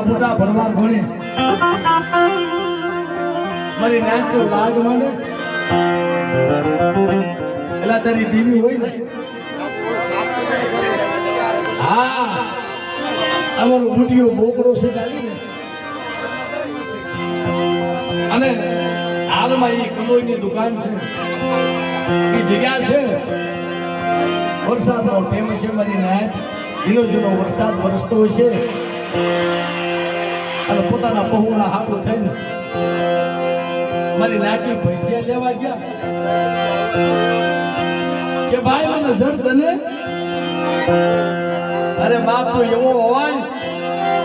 મોટા ભરવા ભણે મારી નાચ તો લાગ માંડે એલા તારી દીવી હોય ને હા અમારો મોટીઓ બોકડો છે ચાલી ને અને હાલમાં એ કલોઈની દુકાન છે એ જગ્યા છે વરસાદનો ટેમ છે મારી નાચ ધીનો ધીનો વરસાદ વરસતો હોય છે અને પોતાના પહોળા હાથો થઈને મારી નાકી ભજીયા લેવા ગયા કે ભાઈ મને જડ તને અરે બાપ તો એવો હોય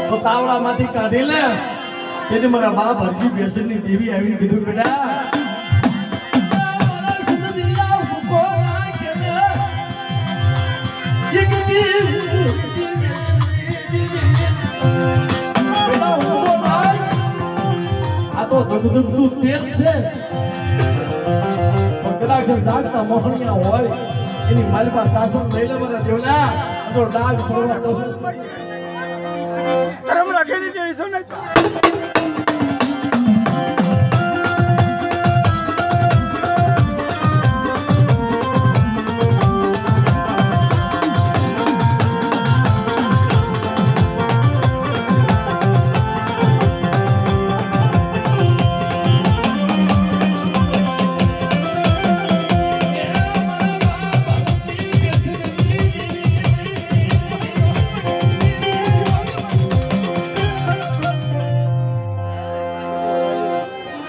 તો તાવડામાંથી કાઢી લે તેથી મારા બાપ હરજી બેસનની દેવી આવીને કીધું બેટા આ તો ધગધગતું તેલ છે પણ કદાચ જાગતા મોહણિયા હોય એની માલિકા શાસન લઈ લે મારા દેવલા તો ડાગ પડવા તો ધર્મ રાખેલી દેવી છો ને